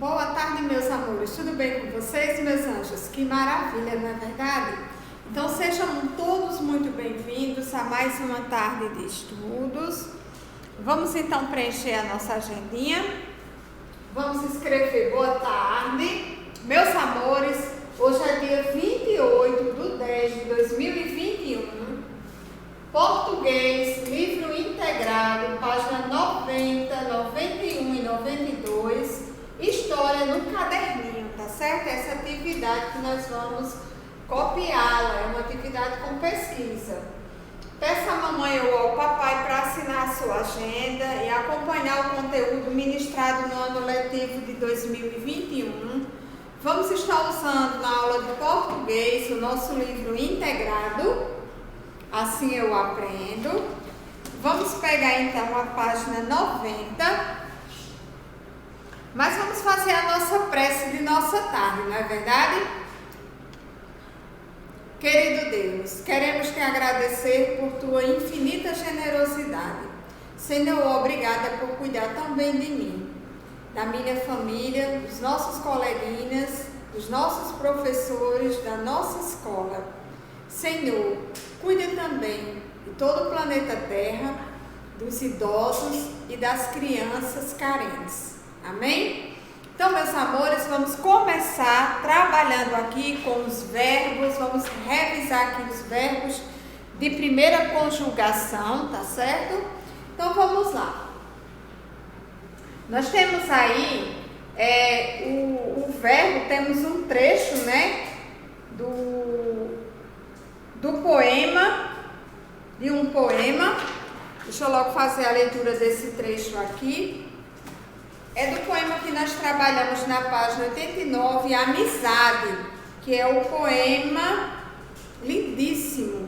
Boa tarde, meus amores. Tudo bem com vocês, meus anjos? Que maravilha, não é verdade? Então, sejam todos muito bem-vindos a mais uma tarde de estudos. Vamos, então, preencher a nossa agendinha. Vamos escrever boa tarde. Meus amores, hoje é dia 28/10/2021. Português, livro integrado, página 90, 91 e 92. História no caderninho, tá certo? Essa atividade que nós vamos copiá-la, é uma atividade com pesquisa. Peça à mamãe ou ao papai para assinar a sua agenda e acompanhar o conteúdo ministrado no ano letivo de 2021. Vamos estar usando na aula de português o nosso livro integrado, Assim Eu Aprendo. Vamos pegar então a página 90. Mas vamos fazer a nossa prece de nossa tarde, não é verdade? Querido Deus, queremos te agradecer por tua infinita generosidade. Senhor, obrigada por cuidar tão bem de mim, da minha família, dos nossos coleguinhas, dos nossos professores, da nossa escola. Senhor, cuida também de todo o planeta Terra, dos idosos e das crianças carentes. Amém? Então, meus amores, vamos começar trabalhando aqui com os verbos. Vamos revisar aqui os verbos de primeira conjugação, tá certo? Então, vamos lá. Nós temos aí o verbo, temos um trecho, né? Do poema, de um poema. Deixa eu logo fazer a leitura desse trecho aqui. É do poema que nós trabalhamos na página 89, Amizade, que é o poema lindíssimo.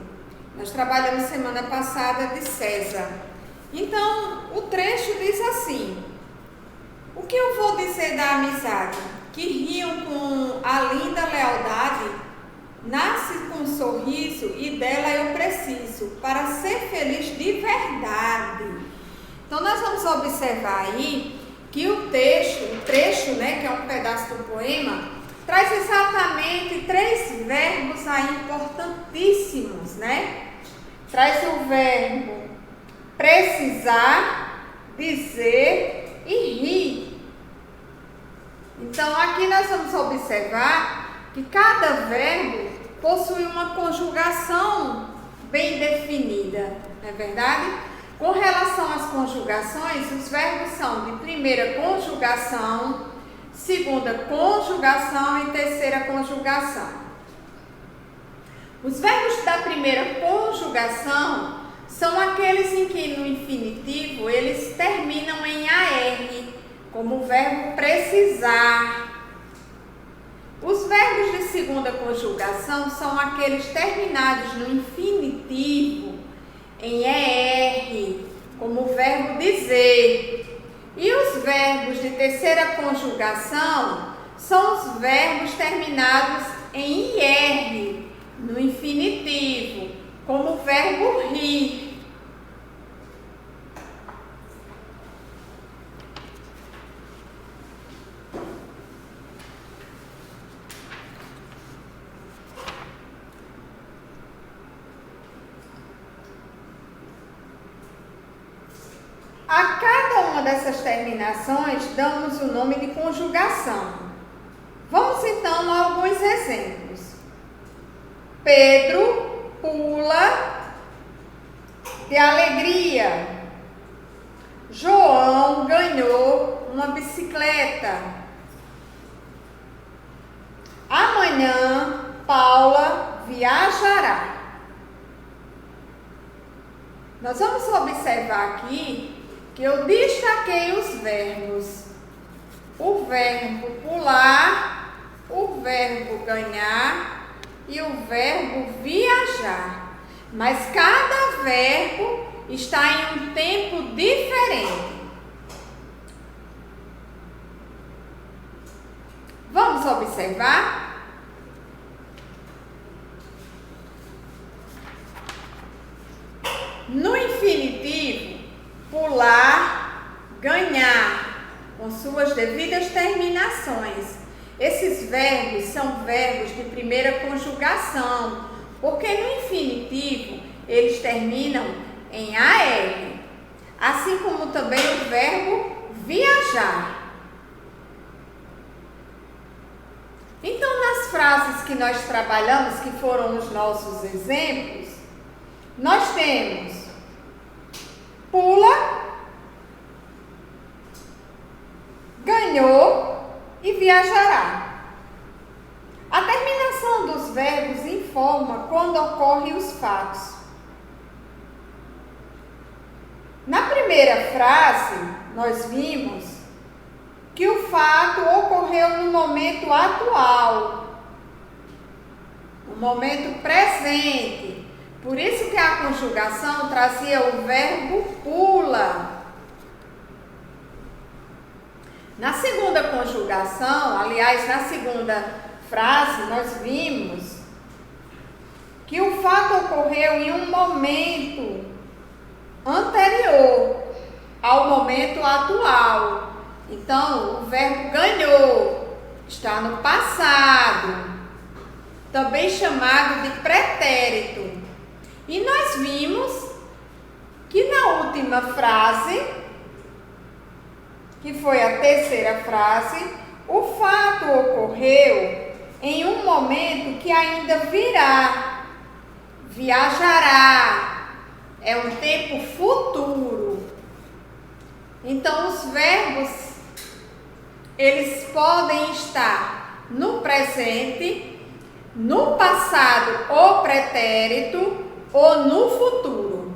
Nós trabalhamos semana passada de César. Então, o trecho diz assim: o que eu vou dizer da amizade? Que riam com a linda lealdade, nasce com um sorriso e dela eu preciso, para ser feliz de verdade. Então, nós vamos observar aí que o trecho, né, que é um pedaço do poema, traz exatamente 3 verbos aí importantíssimos, né? Traz o verbo precisar, dizer e rir. Então, aqui nós vamos observar que cada verbo possui uma conjugação bem definida, não é verdade? Com relação às conjugações, os verbos são de primeira conjugação, segunda conjugação e terceira conjugação. Os verbos da primeira conjugação são aqueles em que no infinitivo eles terminam em AR, como o verbo precisar. Os verbos de segunda conjugação são aqueles terminados no infinitivo em ER, como o verbo dizer. E os verbos de terceira conjugação são os verbos terminados em IR, no infinitivo, como o verbo rir. A cada uma dessas terminações damos o nome de conjugação. Vamos então a alguns exemplos. Pedro pula de alegria. João ganhou uma bicicleta. Amanhã Paula viajará. Nós vamos observar aqui que eu destaquei os verbos. O verbo pular, o verbo ganhar e o verbo viajar. Mas cada verbo está em um tempo diferente. Vamos observar? No infinitivo, pular, ganhar, com suas devidas terminações. Esses verbos são verbos de primeira conjugação, porque no infinitivo eles terminam em AR, assim como também o verbo viajar. Então, nas frases que nós trabalhamos, que foram os nossos exemplos, nós temos pula, ganhou e viajará. A terminação dos verbos informa quando ocorrem os fatos. Na primeira frase, nós vimos que o fato ocorreu no momento atual, no momento presente. Por isso que a conjugação trazia o verbo pula. Na segunda conjugação, aliás, na segunda frase, nós vimos que o fato ocorreu em um momento anterior ao momento atual. Então, o verbo ganhou está no passado, também chamado de pretérito. E nós vimos que na última frase, que foi a terceira frase, o fato ocorreu em um momento que ainda virá, viajará, é um tempo futuro. Então, os verbos, eles podem estar no presente, no passado ou pretérito ou no futuro.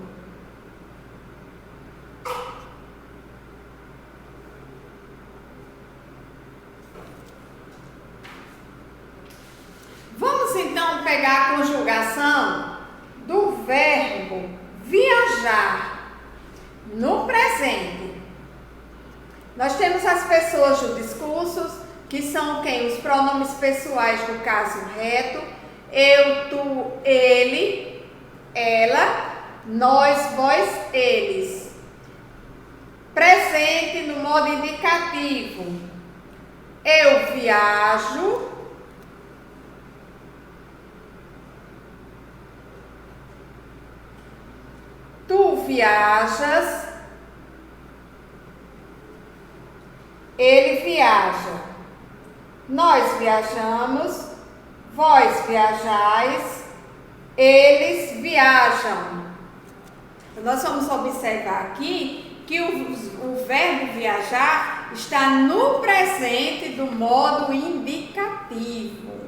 Vamos então pegar a conjugação do verbo viajar no presente. Nós temos as pessoas do discurso, que são quem? Os pronomes pessoais do caso reto: eu, tu, ele, ela, nós, vós, eles. Presente no modo indicativo: eu viajo, tu viajas, ele viaja, nós viajamos, vós viajais, eles viajam. Nós vamos observar aqui que o verbo viajar está no presente do modo indicativo.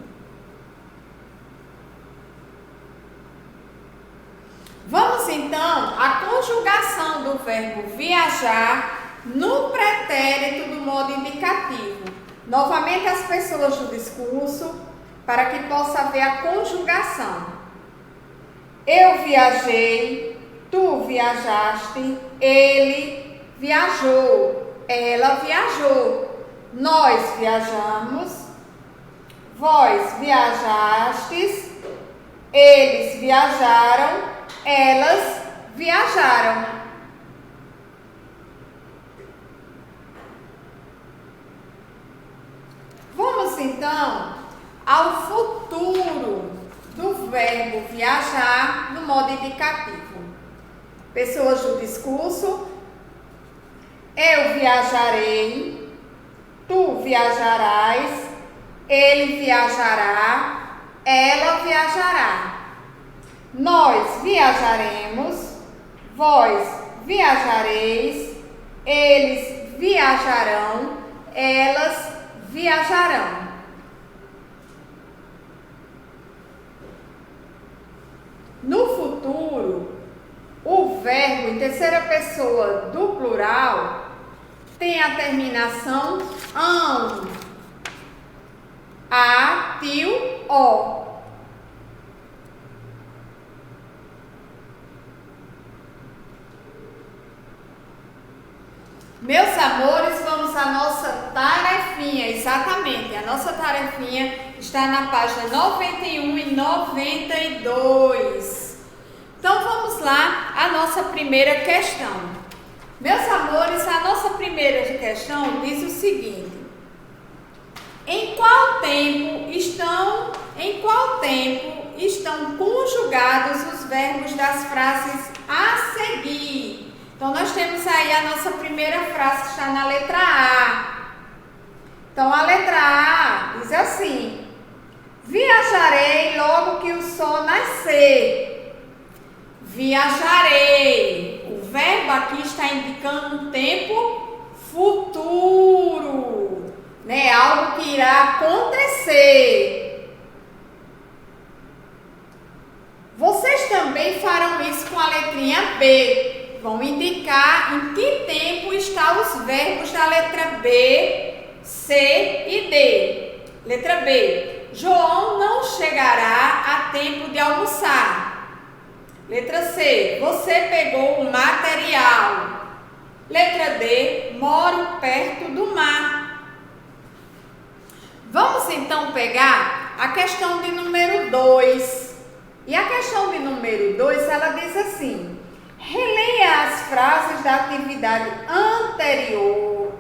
Vamos então à conjugação do verbo viajar no pretérito do modo indicativo. Novamente as pessoas do discurso, para que possa ver a conjugação. Eu viajei, tu viajaste, ele viajou, ela viajou, nós viajamos, vós viajastes, eles viajaram, elas viajaram. Vamos então ao futuro do verbo viajar no modo indicativo. Pessoas do discurso: eu viajarei, tu viajarás, ele viajará, ela viajará. Nós viajaremos, vós viajareis, eles viajarão, elas viajarão. No futuro, o verbo em terceira pessoa do plural tem a terminação ão, a, tio, o. Meus amores, vamos à nossa tarefinha, exatamente, a nossa tarefinha está na página 91 e 92. Então, vamos lá à nossa primeira questão. Meus amores, a nossa primeira questão diz o seguinte: em qual tempo estão conjugados os verbos das frases a seguir? Então, nós temos aí a nossa primeira frase que está na letra A. Então, a letra A diz assim: viajarei logo que o sol nascer. Viajarei. O verbo aqui está indicando um tempo futuro, né? Algo que irá acontecer. Vocês também farão isso com a letrinha B. Vão indicar em que tempo estão os verbos da letra B, C e D. Letra B. João não chegará a tempo de almoçar. Letra C. Você pegou o material. Letra D. Moro perto do mar. Vamos então pegar a questão de número 2. E a questão de número 2, ela diz assim: releia as frases da atividade anterior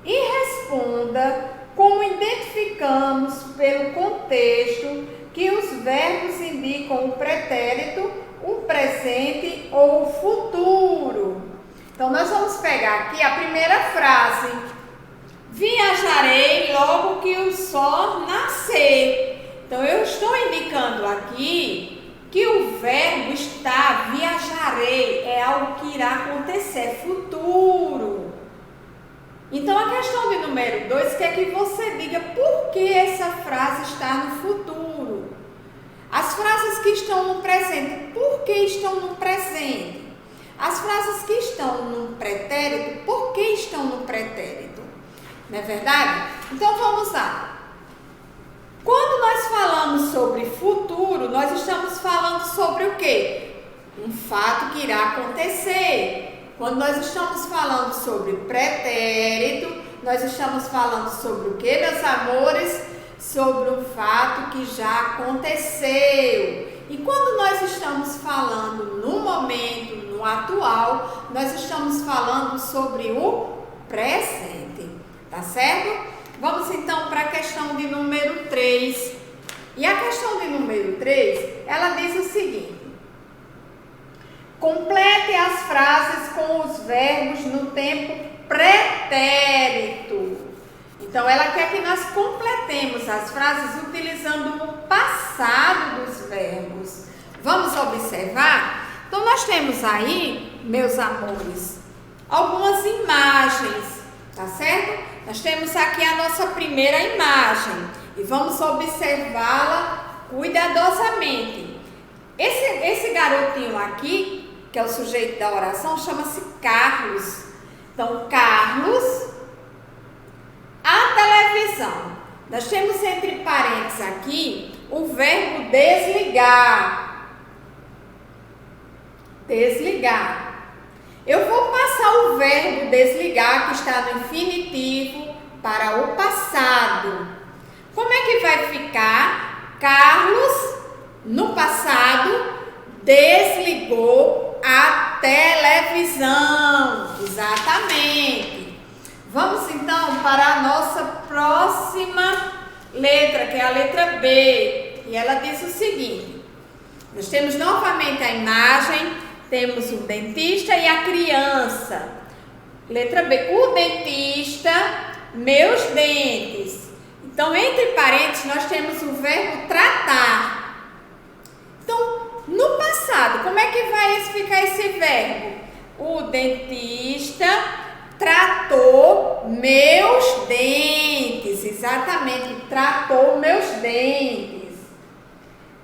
e responda como identificamos pelo contexto que os verbos indicam o pretérito, o presente ou o futuro. Então, nós vamos pegar aqui a primeira frase. Viajarei logo que o sol nascer. Então, eu estou indicando aqui que o verbo está, viajarei, é algo que irá acontecer, é futuro. Então, a questão de número 2 quer que você diga por que essa frase está no futuro. As frases que estão no presente, por que estão no presente? As frases que estão no pretérito, por que estão no pretérito? Não é verdade? Então, vamos lá. Quando nós falamos sobre futuro, nós estamos falando sobre o quê? Um fato que irá acontecer. Quando nós estamos falando sobre pretérito, nós estamos falando sobre o quê, meus amores? Sobre um fato que já aconteceu. E quando nós estamos falando no momento, no atual, nós estamos falando sobre o presente. Tá certo? Vamos então para a questão de número 3. E a questão de número 3, ela diz o seguinte: complete as frases com os verbos no tempo pretérito. Então, ela quer que nós completemos as frases utilizando o passado dos verbos. Vamos observar? Então, nós temos aí, meus amores, algumas imagens, tá certo? Nós temos aqui a nossa primeira imagem e vamos observá-la cuidadosamente. Esse garotinho aqui, que é o sujeito da oração, chama-se Carlos. Então, Carlos, a televisão. Nós temos entre parênteses aqui o verbo desligar. Desligar. Eu vou passar o verbo desligar, que está no infinitivo, para o passado. Como é que vai ficar? Carlos, no passado, desligou a televisão. Exatamente. Vamos então para a nossa próxima letra, que é a letra B. E ela diz o seguinte: nós temos novamente a imagem. Temos o dentista e a criança. Letra B. O dentista, meus dentes. Então, entre parênteses, nós temos o verbo tratar. Então, no passado, como é que vai ficar esse verbo? O dentista tratou meus dentes. Exatamente, tratou meus dentes.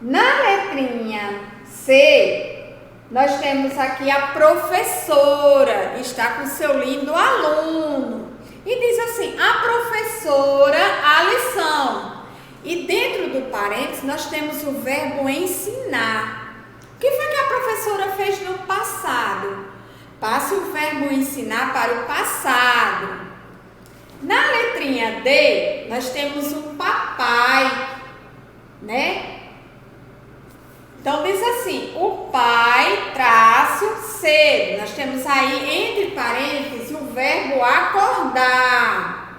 Na letrinha C, nós temos aqui a professora, está com seu lindo aluno. E diz assim, a professora, a lição. E dentro do parênteses, nós temos o verbo ensinar. O que foi que a professora fez no passado? Passe o verbo ensinar para o passado. Na letrinha D, nós temos o papai, né? Então, diz assim, o pai traço cedo. Nós temos aí, entre parênteses, o verbo acordar.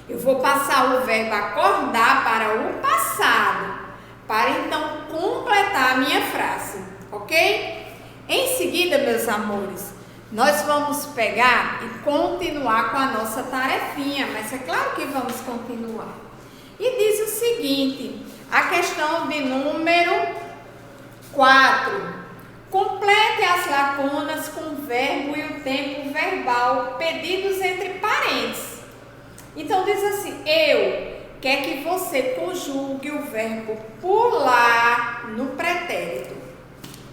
Eu vou passar o verbo acordar para o passado, para então completar a minha frase, ok? Em seguida, meus amores, nós vamos pegar e continuar com a nossa tarefinha, mas é claro que vamos continuar. E diz o seguinte, a questão de número 4. Complete as lacunas com o verbo e o tempo verbal pedidos entre parênteses. Então diz assim, eu quer que você conjugue o verbo pular no pretérito.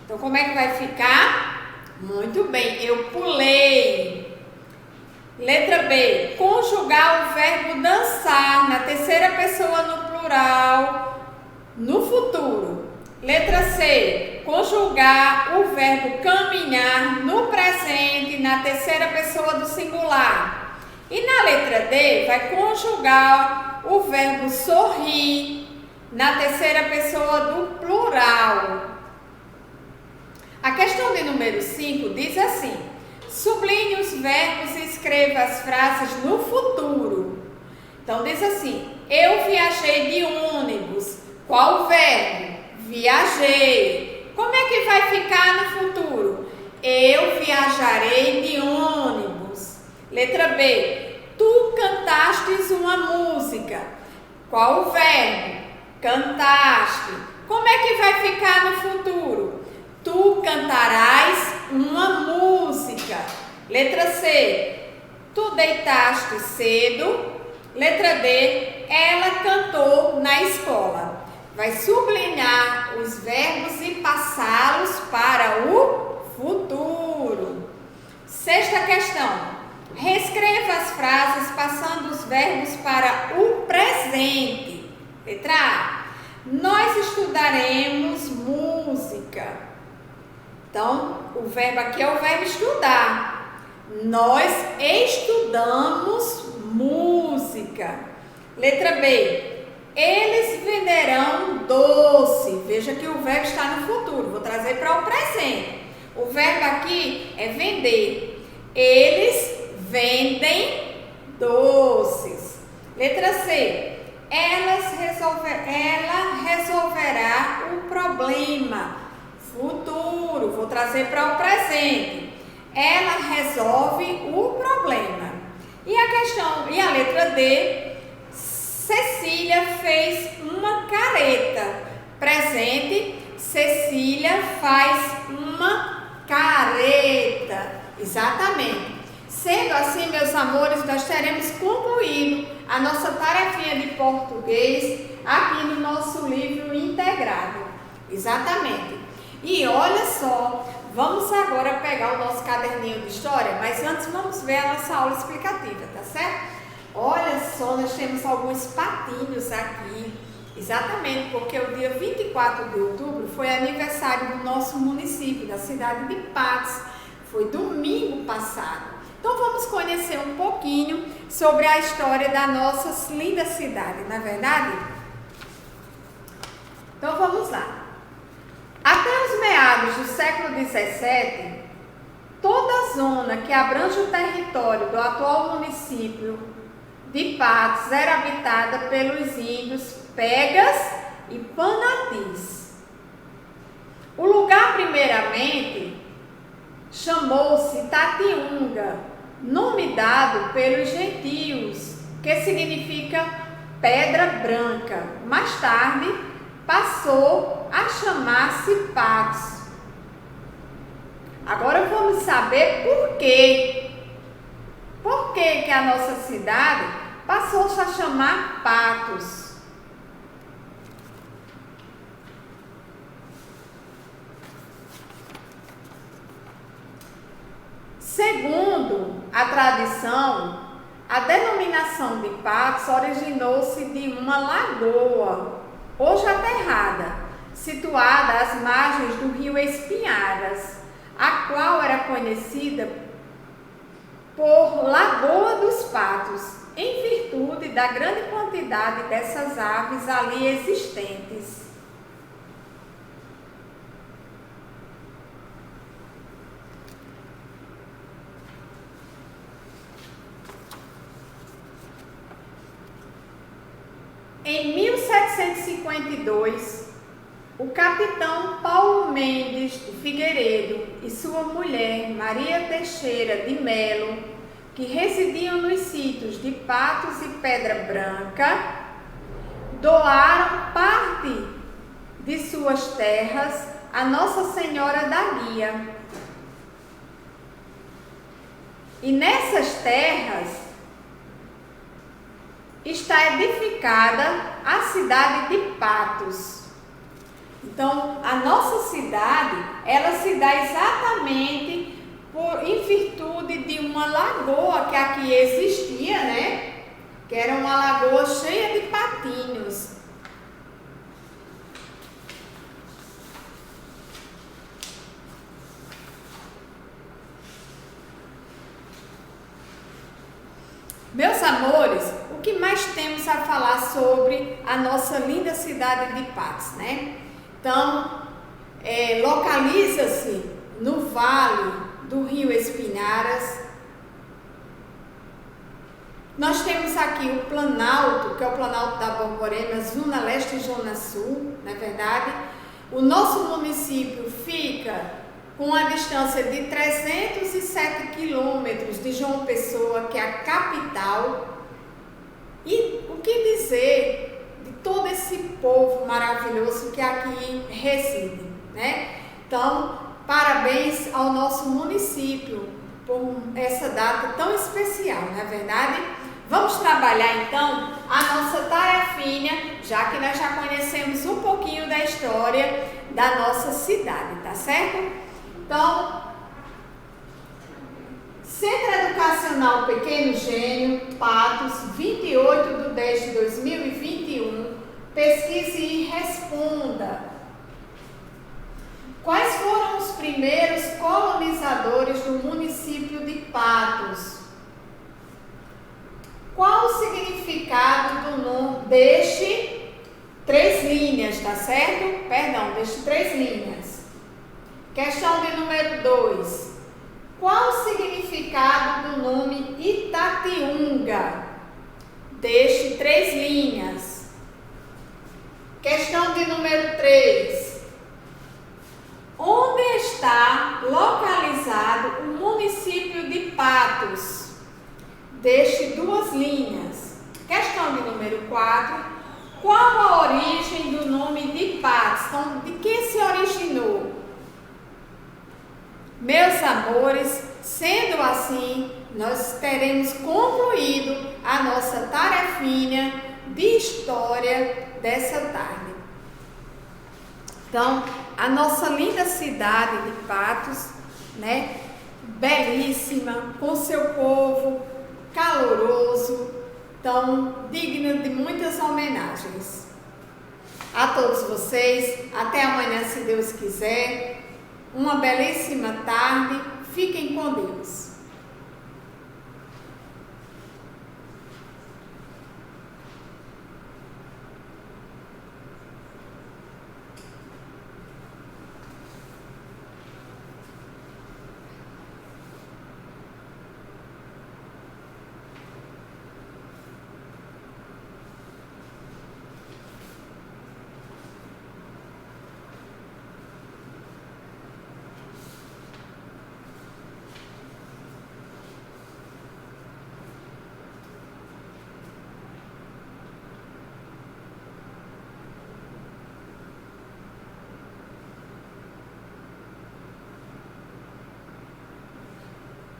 Então como é que vai ficar? Muito bem, eu pulei. Letra B, conjugar o verbo dançar na terceira pessoa no plural no futuro. Letra C, conjugar o verbo caminhar no presente na terceira pessoa do singular. E na letra D, vai conjugar o verbo sorrir na terceira pessoa do plural. A questão de número 5 diz assim, sublinhe os verbos e escreva as frases no futuro. Então diz assim, eu viajei de ônibus. Qual o verbo? Viajei. Como é que vai ficar no futuro? Eu viajarei de ônibus. Letra B. Tu cantastes uma música. Qual o verbo? Cantaste. Como é que vai ficar no futuro? Tu cantarás uma música. Letra C. Tu deitaste cedo. Letra D. Ela cantou na escola. Vai sublinhar os verbos e passá-los para o futuro. Sexta questão. Reescreva as frases passando os verbos para o presente. Letra A. Nós estudaremos música. Então, o verbo aqui é o verbo estudar. Nós estudamos música. Letra B. Eles venderão doce. Veja que o verbo está no futuro. Vou trazer para o presente. O verbo aqui é vender. Eles vendem doces. Letra C. Ela resolverá o problema. Futuro. Vou trazer para o presente. Ela resolve o problema. E a letra D. Cecília fez uma careta. Presente, Cecília faz uma careta. Exatamente. Sendo assim, meus amores, nós teremos concluído a nossa tarefinha de português aqui no nosso livro integrado. Exatamente. E olha só, vamos agora pegar o nosso caderninho de história, mas antes vamos ver a nossa aula explicativa, tá certo? Olha só, nós temos alguns patinhos aqui, exatamente porque o dia 24 de outubro foi aniversário do nosso município, da cidade de Patos, foi domingo passado. Então vamos conhecer um pouquinho sobre a história da nossa linda cidade, não é verdade? Então vamos lá. Até os meados do século XVII, toda a zona que abrange o território do atual município de Patos era habitada pelos índios Pegas e Panatis. O lugar, primeiramente, chamou-se Tatiunga, nome dado pelos gentios, que significa pedra branca. Mais tarde, passou a chamar-se Patos. Agora vamos saber por quê. Por que a nossa cidade passou-se a chamar Patos? Segundo a tradição, a denominação de Patos originou-se de uma lagoa, hoje aterrada, situada às margens do rio Espinharas, a qual era conhecida por Lagoa dos Patos, em virtude da grande quantidade dessas aves ali existentes. 1752, o capitão Paulo Mendes de Figueiredo e sua mulher Maria Teixeira de Melo, que residiam nos sítios de Patos e Pedra Branca, doaram parte de suas terras a Nossa Senhora da Guia. E nessas terras está edificada a cidade de Patos. Então, a nossa cidade, ela se dá exatamente em virtude de uma lagoa que aqui existia, né? Que era uma lagoa cheia de patinhos. Meus amores, o que mais temos a falar sobre a nossa linda cidade de Patos, né? Então, localiza-se no vale do Rio Espinharas. Nós temos aqui o Planalto, que é o Planalto da Borborema, Zona Leste e Zona Sul, não é verdade? O nosso município fica com a distância de 307 quilômetros de João Pessoa, que é a capital. E o que dizer de todo esse povo maravilhoso que aqui reside, né? Então, parabéns ao nosso município por essa data tão especial, não é verdade? Vamos trabalhar então a nossa tarefinha, já que nós já conhecemos um pouquinho da história da nossa cidade, tá certo? Então, Centro Educacional Pequeno Gênio, Patos, 28/10/2021, pesquise e responda. Quais foram os primeiros colonizadores do município de Patos? Qual o significado do nome deste 3 linhas, tá certo? Perdão, deste 3 linhas. Questão de número 2. Qual o significado do nome Itatiunga? Deste 3 linhas. Questão de número 3. Onde está localizado o município de Patos? Deste 2 linhas. Questão de número 4. Qual a origem do nome de Patos? Então, de que se originou? Meus amores, sendo assim, nós teremos concluído a nossa tarefinha de história dessa tarde. Então, a nossa linda cidade de Patos, né? Belíssima, com seu povo caloroso, tão digno de muitas homenagens. A todos vocês, até amanhã, se Deus quiser. Uma belíssima tarde. Fiquem com Deus.